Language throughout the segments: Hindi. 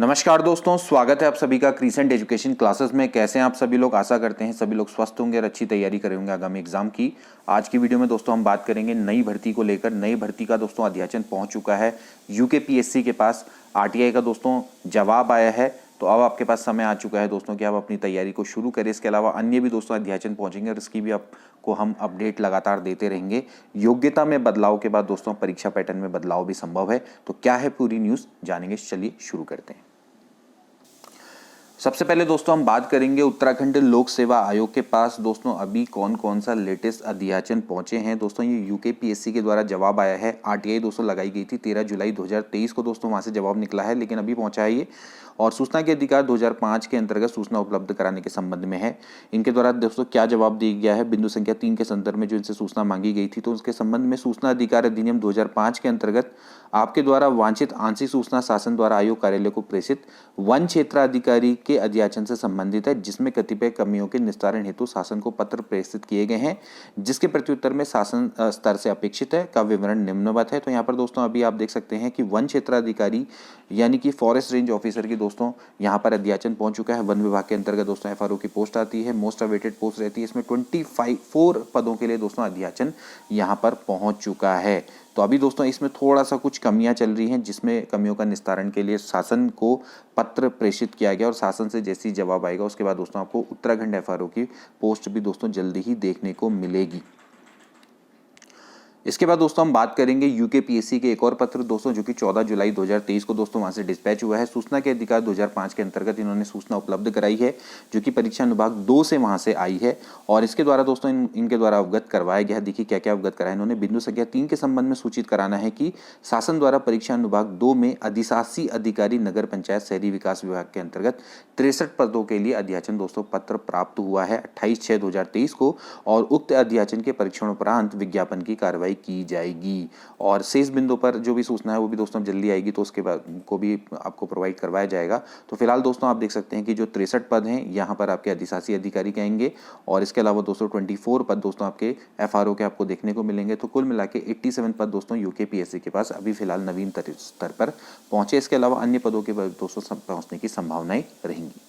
नमस्कार दोस्तों, स्वागत है आप सभी का क्रीसेंट एजुकेशन क्लासेस में। कैसे हैं आप सभी लोग? आशा करते हैं सभी लोग स्वस्थ होंगे और अच्छी तैयारी करेंगे आगामी एग्जाम की। आज की वीडियो में दोस्तों हम बात करेंगे नई भर्ती को लेकर। नई भर्ती का दोस्तों अध्याचन पहुंच चुका है यूकेपीएससी के पास। आरटीआई का दोस्तों जवाब आया है, तो अब आपके पास समय आ चुका है दोस्तों कि आप अपनी तैयारी को शुरू करें। इसके अलावा अन्य भी दोस्तों अध्याचन पहुंचेंगे और इसकी भी आपको हम अपडेट लगातार देते रहेंगे। योग्यता में बदलाव के बाद दोस्तों परीक्षा पैटर्न में बदलाव भी संभव है। तो क्या है पूरी न्यूज़ जानेंगे, चलिए शुरू करते हैं। सबसे पहले दोस्तों हम बात करेंगे उत्तराखंड लोक सेवा आयोग के पास दोस्तों अभी कौन कौन सा लेटेस्ट अध्याचन पहुंचे हैं। दोस्तों ये यूकेपीएससी के द्वारा जवाब आया है। आरटीआई दोस्तों लगाई गई थी 13 जुलाई 2023 को दोस्तों, वहां से जवाब निकला है, लेकिन अभी पहुंचा है ये। और सूचना के अधिकार 2005 के अंतर्गत सूचना उपलब्ध कराने के संबंध में है। इनके द्वारा दोस्तों क्या जवाब दिया गया है, बिंदु संख्या 3 के संदर्भ में जो इनसे सूचना मांगी गई थी, तो उसके संबंध में सूचना अधिकार अधिनियम 2005 के अंतर्गत आपके द्वारा वांछित आंशिक सूचना शासन द्वारा आयोग कार्यालय को प्रेषित वन क्षेत्राधिकारी के अध्याचन से संबंधित है, जिसमें कतिपय कमियों के निस्तारण हेतु शासन को पत्र प्रेषित किए गए हैं, जिसके प्रत्युत्तर में शासन स्तर से अपेक्षित है का विवरण निम्नवत है। तो यहाँ पर दोस्तों अभी आप देख सकते हैं कि वन क्षेत्राधिकारी यानी कि फॉरेस्ट रेंज ऑफिसर की दोस्तों यहाँ पर अध्याचन पहुंच चुका है। वन विभाग के अंतर्गत दोस्तों एफआरओ की पोस्ट आती है, मोस्ट अवेटेड पोस्ट रहती है। इसमें 24 पदों के लिए दोस्तों अध्याचन यहाँ पर पहुंच चुका है। तो अभी दोस्तों इसमें थोड़ा सा कुछ कमियां चल रही हैं, जिसमें कमियों का निस्तारण के लिए शासन को पत्र प्रेषित किया गया और शासन से जैसे ही जवाब आएगा उसके बाद दोस्तों आपको उत्तराखंड एफआरओ की पोस्ट भी दोस्तों जल्दी ही देखने को मिलेगी। इसके बाद दोस्तों हम बात करेंगे यूकेपीएससी के एक और पत्र दोस्तों, जो कि 14 जुलाई 2023 को दोस्तों वहां से डिस्पैच हुआ है। सूचना के अधिकार 2005 के अंतर्गत इन्होंने सूचना उपलब्ध कराई है, जो कि परीक्षा अनुभाग 2 से वहां से आई है। और इसके द्वारा दोस्तों इनके द्वारा अवगत करवाया गया है। देखिए क्या क्या अवगत कराया इन्होंने। बिंदु संख्या 3 के संबंध में सूचित कराना है कि शासन द्वारा परीक्षा अनुभाग 2 में अधिशासी अधिकारी नगर पंचायत शहरी विकास विभाग के अंतर्गत 63 पदों के लिए अध्याचन दोस्तों पत्र प्राप्त हुआ है 28/6/2023 को। और उक्त अध्याचन के परीक्षण उपरांत विज्ञापन की कार्रवाई की जाएगी। और शेष बिंदु पर जो भी सूचना है वो भी दोस्तों जल्दी आएगी, तो उसके बाद को भी आपको प्रोवाइड करवाया जाएगा। तो फिलहाल दोस्तों आप देख सकते हैं कि जो 63 पद हैं यहाँ पर आपके अधिशासी अधिकारी के आएंगे, और इसके अलावा दोस्तों 24 पद दोस्तों आपके एफआरओ के आपको देखने को मिलेंगे। तो कुल मिला के 87 पद दोस्तों यूकेपीएससी के पास अभी फिलहाल नवीन स्तर पर पहुंचे। इसके अलावा अन्य पदों के दोस्तों पहुंचने की संभावनाएं रहेंगी।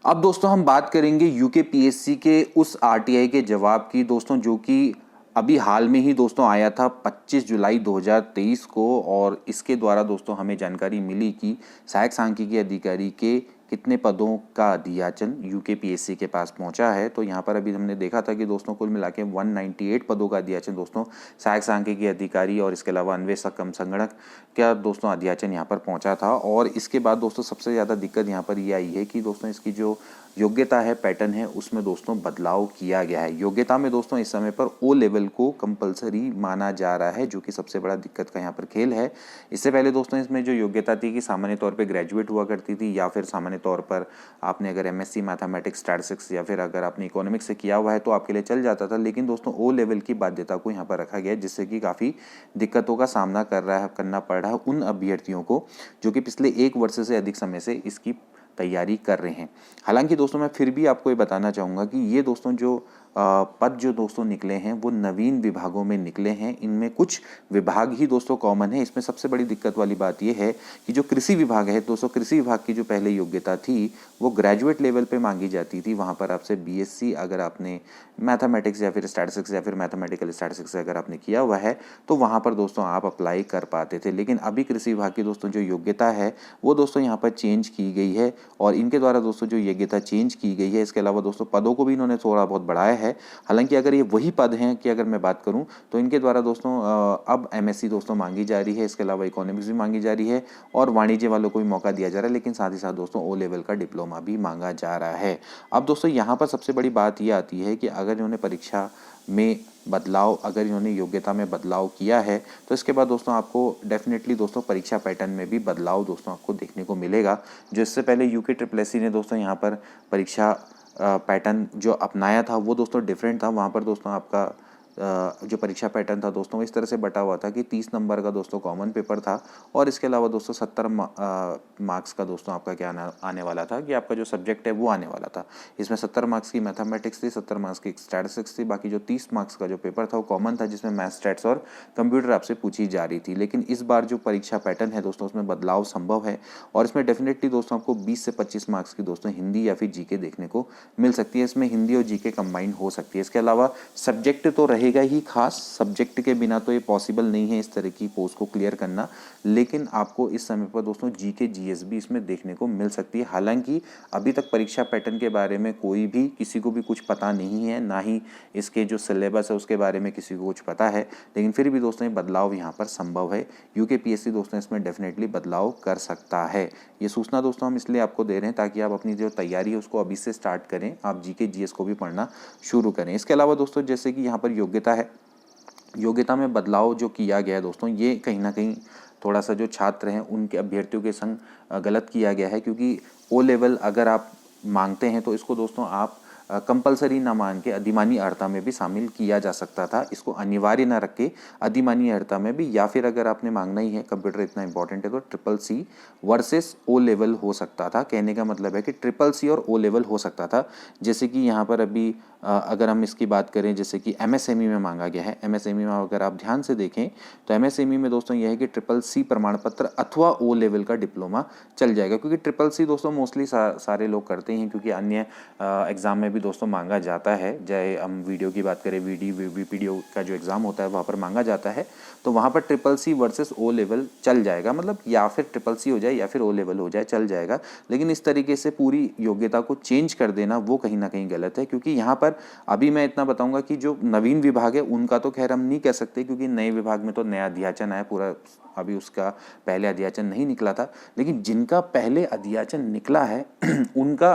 अब दोस्तों हम बात करेंगे यूकेपीएससी के उस आरटीआई के जवाब की दोस्तों, जो कि अभी हाल में ही दोस्तों आया था 25 जुलाई 2023 को। और इसके द्वारा दोस्तों हमें जानकारी मिली कि सहायक सांख्यिकी अधिकारी के कितने पदों का अध्याचन यूकेपीएससी के पास पहुंचा है। तो यहाँ पर अभी हमने देखा था कि दोस्तों कुल मिला के 198 पदों का अध्याचन दोस्तों सहायक सांख्यिकी अधिकारी और इसके अलावा अन्वेषक कम संगणक का दोस्तों अध्याचन यहाँ पर पहुंचा था। और इसके बाद दोस्तों सबसे ज़्यादा दिक्कत यहाँ पर ये आई है कि दोस्तों इसकी जो योग्यता है, पैटर्न है, उसमें दोस्तों बदलाव किया गया है। योग्यता में दोस्तों इस समय पर ओ लेवल को कंपलसरी माना जा रहा है, जो कि सबसे बड़ा दिक्कत का यहाँ पर खेल है। इससे पहले दोस्तों इसमें जो योग्यता थी कि सामान्य तौर पे ग्रेजुएट हुआ करती थी, या फिर सामान्य तौर पर आपने अगर एमएससी मैथमेटिक्स स्टैटिस्टिक्स या फिर अगर आपने इकोनॉमिक्स से किया हुआ है तो आपके लिए चल जाता था। लेकिन दोस्तों ओ लेवल की बाध्यता को यहाँ पर रखा गया है, जिससे कि काफ़ी दिक्कतों का सामना करना पड़ रहा है उन अभ्यर्थियों को जो कि पिछले 1 वर्ष से अधिक समय से इसकी तैयारी कर रहे हैं। हालांकि दोस्तों मैं फिर भी आपको ये बताना चाहूँगा कि ये दोस्तों जो पद जो दोस्तों निकले हैं वो नवीन विभागों में निकले हैं। इनमें कुछ विभाग ही दोस्तों कॉमन है। इसमें सबसे बड़ी दिक्कत वाली बात ये है कि जो कृषि विभाग है दोस्तों, कृषि विभाग की जो पहले योग्यता थी वो ग्रेजुएट लेवल पे मांगी जाती थी। वहाँ पर आपसे बीएससी अगर आपने मैथमेटिक्स या फिर स्टैटिस्टिक्स या फिर मैथमेटिकल स्टैटिस्टिक्स अगर आपने किया हुआ है तो वहाँ पर दोस्तों आप अप्लाई कर पाते थे। लेकिन अभी कृषि विभाग की दोस्तों जो योग्यता है वो दोस्तों यहाँ पर चेंज की गई है। और इनके द्वारा दोस्तों जो योग्यता चेंज की गई है, इसके अलावा दोस्तों पदों को भी इन्होंने थोड़ा बहुत बढ़ाया है। हालांकि अगर ये वही पद हैं कि अगर मैं बात करूं तो इनके द्वारा दोस्तों अब एमएससी दोस्तों मांगी जा रही है, इसके अलावा इकोनॉमिक्स भी मांगी जा रही है और वाणिज्य वालों को भी मौका दिया जा रहा है। लेकिन साथ ही साथ दोस्तों ओ लेवल का डिप्लोमा भी मांगा जा रहा है। अब दोस्तों यहाँ पर सबसे बड़ी बात ये आती है कि अगर इन्होंने परीक्षा में बदलाव, अगर इन्होंने योग्यता में बदलाव किया है तो इसके बाद दोस्तों आपको डेफिनेटली दोस्तों परीक्षा पैटर्न में भी बदलाव दोस्तों आपको देखने को मिलेगा। जो इससे पहले यूके ने दोस्तों यहाँ पर परीक्षा पैटर्न जो अपनाया था वो दोस्तों डिफरेंट था। वहाँ पर दोस्तों आपका जो परीक्षा पैटर्न था दोस्तों वो इस तरह से बटा हुआ था कि 30 नंबर का दोस्तों कॉमन पेपर था और इसके अलावा दोस्तों 70 मार्क्स का दोस्तों आपका क्या आने वाला था कि आपका जो सब्जेक्ट है वो आने वाला था। इसमें 70 मार्क्स की मैथमेटिक्स थी, 70 मार्क्स की स्टैटिस्टिक्स थी, बाकी जो 30 मार्क्स का जो पेपर था वो कॉमन था जिसमें मैथ, स्टैट्स और कंप्यूटर आपसे पूछी जा रही थी। लेकिन इस बार जो परीक्षा पैटर्न है दोस्तों उसमें बदलाव संभव है और इसमें डेफिनेटली दोस्तों आपको 20 से 25 मार्क्स की दोस्तों हिंदी या फिर जीके देखने को मिल सकती है। इसमें हिंदी और जीके कंबाइन हो सकती है। इसके अलावा सब्जेक्ट तो रहेगा ही खास, सब्जेक्ट के बिना तो ये पॉसिबल नहीं है इस तरह की पोस्ट को क्लियर करना, लेकिन आपको इस समय पर दोस्तों जीके जीएस भी इसमें देखने को मिल सकती है। हालांकि अभी तक परीक्षा पैटर्न के बारे में कोई भी किसी को भी कुछ पता नहीं है, ना ही इसके जो सिलेबस है उसके बारे में किसी को कुछ पता है, लेकिन फिर भी दोस्तों ये बदलाव यहाँ पर संभव है। यूकेपीएससी दोस्तों इसमें डेफिनेटली बदलाव कर सकता है। ये सूचना दोस्तों हम इसलिए आपको दे रहे हैं ताकि आप अपनी जो तैयारी है उसको अभी से स्टार्ट करें, आप जीके जीएस को भी पढ़ना शुरू करें। इसके अलावा दोस्तों जैसे कि यहाँ पर योग्यता है, योग्यता में बदलाव जो किया गया है दोस्तों ये कहीं ना कहीं थोड़ा सा जो छात्र हैं उनके अभ्यर्थियों के संग गलत किया गया है, क्योंकि ओ लेवल अगर आप मांगते हैं तो इसको दोस्तों आप कंपलसरी ना मान के अधिमानी अर्हता में भी शामिल किया जा सकता था। इसको अनिवार्य ना रख के अधिमानी अर्हता में भी, या फिर अगर आपने मांगना ही है, कंप्यूटर इतना इंपॉर्टेंट है, तो triple C versus O level हो सकता था। कहने का मतलब है कि ट्रिपल सी और ओ लेवल हो सकता था। जैसे कि यहाँ पर अभी अगर हम इसकी बात करें, जैसे कि एमएसएमई में मांगा गया है, एमएसएमई में अगर आप ध्यान से देखें तो एमएसएमई में दोस्तों यह है कि ट्रिपल सी प्रमाण पत्र अथवा ओ लेवल का डिप्लोमा चल जाएगा, क्योंकि ट्रिपल सी दोस्तों मोस्टली सारे लोग करते हैं, क्योंकि अन्य एग्जाम में भी दोस्तों मांगा जाता है। चाहे हम वीडियो की बात करें, वीपीडीओ का जो एग्जाम होता है वहाँ पर मांगा जाता है, तो वहाँ पर triple C versus O level चल जाएगा, मतलब या फिर ट्रिपल सी हो जाए या फिर ओ लेवल हो जाए, चल जाएगा। लेकिन इस तरीके से पूरी योग्यता को चेंज कर देना वो कहीं ना कहीं गलत है, क्योंकि यहाँ पर अभी मैं इतना बताऊंगा कि जो नवीन विभाग है उनका तो खैर हम नहीं कह सकते, क्योंकि नए विभाग में तो नया अध्याचन आया पूरा, अभी उसका पहले अध्याचन नहीं निकला था। लेकिन जिनका पहले अध्याचन निकला है उनका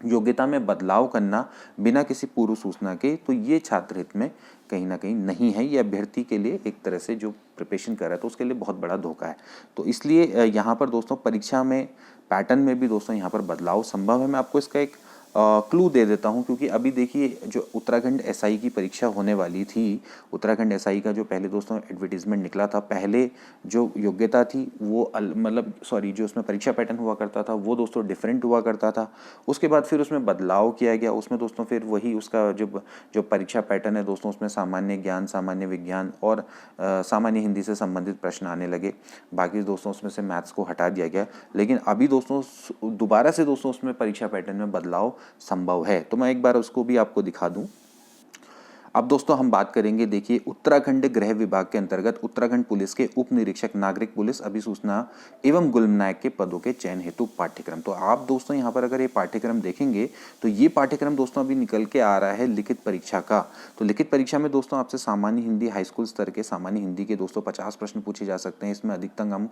योग्यता में बदलाव करना बिना किसी पूर्व सूचना के, तो ये छात्र हित में कहीं ना कहीं नहीं है। ये अभ्यर्थी के लिए एक तरह से जो प्रिपरेशन कर रहा है तो उसके लिए बहुत बड़ा धोखा है। तो इसलिए यहाँ पर दोस्तों परीक्षा में पैटर्न में भी दोस्तों यहाँ पर बदलाव संभव है। मैं आपको इसका एक क्लू दे देता हूं, क्योंकि अभी देखिए जो उत्तराखंड एसआई की परीक्षा होने वाली थी, उत्तराखंड एसआई का जो पहले दोस्तों एडवर्टीजमेंट निकला था, पहले जो योग्यता थी वो मतलब जो उसमें परीक्षा पैटर्न हुआ करता था वो दोस्तों डिफरेंट हुआ करता था। उसके बाद फिर उसमें बदलाव किया गया, उसमें दोस्तों फिर वही उसका जो परीक्षा पैटर्न है दोस्तों उसमें सामान्य ज्ञान, सामान्य विज्ञान और सामान्य हिंदी से संबंधित प्रश्न आने लगे। बाकी दोस्तों उसमें से मैथ्स को हटा दिया गया। लेकिन अभी दोस्तों दोबारा से दोस्तों उसमें परीक्षा पैटर्न में बदलाव संभव है, तो मैं एक बार उसको भी आपको दिखा दूं। अब दोस्तों हम बात करेंगे, देखिए उत्तराखंड गृह विभाग के अंतर्गत उत्तराखंड पुलिस के उप निरीक्षक नागरिक पुलिस अभिसूचना एवं गुलनायक के पदों के चयन हेतु पाठ्यक्रम। तो आप दोस्तों यहाँ पर अगर ये पाठ्यक्रम देखेंगे तो ये पाठ्यक्रम दोस्तों अभी निकल के आ रहा है लिखित परीक्षा का। तो लिखित परीक्षा में दोस्तों आपसे सामान्य हिंदी, हाई स्कूल स्तर के सामान्य हिंदी के दोस्तों 50 प्रश्न पूछे जा सकते हैं। इसमें अधिकतम अंक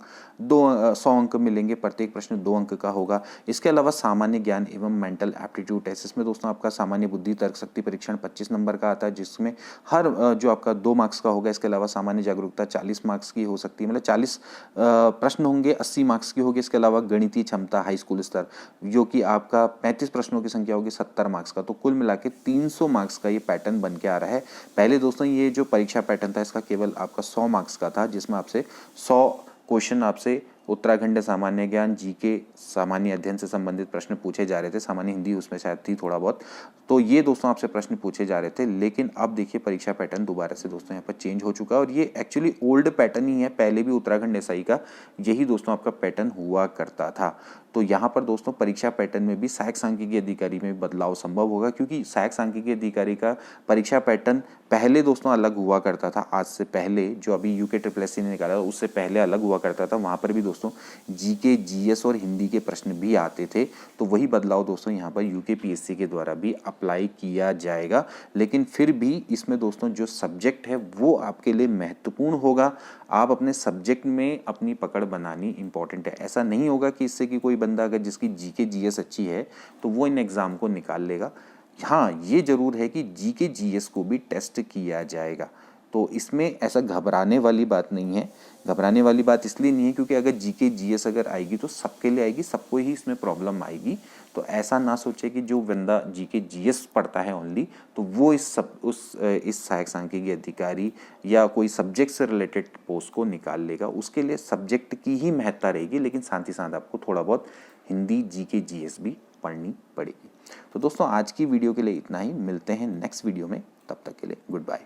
100 अंक मिलेंगे, प्रत्येक प्रश्न 2 अंक का होगा। इसके अलावा सामान्य ज्ञान एवं मेंटल एप्टीट्यूड टेस्ट, इसमें दोस्तों आपका सामान्य बुद्धि तर्क शक्ति परीक्षण 25 नंबर का आता है, जिसमें हर जो आपका 2 मार्क्स का होगा। इसके अलावा सामान्य जागरूकता 40 मार्क्स की हो सकती है, मतलब 40 प्रश्न होंगे, 80 मार्क्स की होगी। इसके अलावा गणितीय क्षमता हाई स्कूल स्तर जो कि आपका 35 प्रश्नों की संख्या होगी, 70 मार्क्स का। तो कुल मिला के 300 मार्क्स का ये पैटर्न बन के आ रहा है। पहले दोस्तों ये जो परीक्षा पैटर्न था इसका केवल आपका 100 मार्क्स का था, जिसमें आपसे 100 क्वेश्चन आपसे उत्तराखंड सामान्य ज्ञान, जीके, सामान्य अध्ययन से संबंधित प्रश्न पूछे जा रहे थे। सामान्य हिंदी उसमें शायद थी थोड़ा बहुत, तो ये दोस्तों आपसे प्रश्न पूछे जा रहे थे। लेकिन अब देखिए परीक्षा पैटर्न दोबारा से दोस्तों यहाँ पर चेंज हो चुका है, और ये एक्चुअली ओल्ड पैटर्न ही है। पहले भी उत्तराखंड एसआई का यही दोस्तों आपका पैटर्न हुआ करता था। तो यहाँ पर दोस्तों परीक्षा पैटर्न में भी सहायक सांख्यिकी अधिकारी में बदलाव संभव होगा, क्योंकि सहायक सांख्यिकी अधिकारी का परीक्षा पैटर्न पहले दोस्तों अलग हुआ करता था। आज से पहले जो अभी यूके ने निकाला उससे पहले अलग हुआ करता था। वहाँ पर भी दोस्तों जीके, जीएस और हिंदी के प्रश्न भी आते थे। तो वही बदलाव दोस्तों यहाँ पर यूकेपीएससी के द्वारा भी अप्लाई किया जाएगा। लेकिन फिर भी इसमें दोस्तों जो सब्जेक्ट है वो आपके लिए महत्वपूर्ण होगा। आप अपने सब्जेक्ट में अपनी पकड़ बनानी इंपॉर्टेंट है। ऐसा नहीं होगा कि इससे कि कोई बंदा अगर जिसकी जीके जीएस अच्छी है तो वो इन एग्ज़ाम को निकाल लेगा। हाँ, ये जरूर है कि जीके जीएस को भी टेस्ट किया जाएगा। तो इसमें ऐसा घबराने वाली बात नहीं है। घबराने वाली बात इसलिए नहीं है क्योंकि अगर जीके जीएस अगर आएगी तो सबके लिए आएगी, सबको ही इसमें प्रॉब्लम आएगी। तो ऐसा ना सोचे कि जो बंदा जीके जीएस पढ़ता है ओनली तो वो इस सहायक सांख्यिकी अधिकारी या कोई सब्जेक्ट से रिलेटेड पोस्ट को निकाल लेगा। उसके लिए सब्जेक्ट की ही महत्ता रहेगी, लेकिन साथ ही साथ आपको थोड़ा बहुत हिंदी जीके जीएस भी पढ़नी पड़ेगी। तो दोस्तों आज की वीडियो के लिए इतना ही, मिलते हैं नेक्स्ट वीडियो में, तब तक के लिए गुड बाय।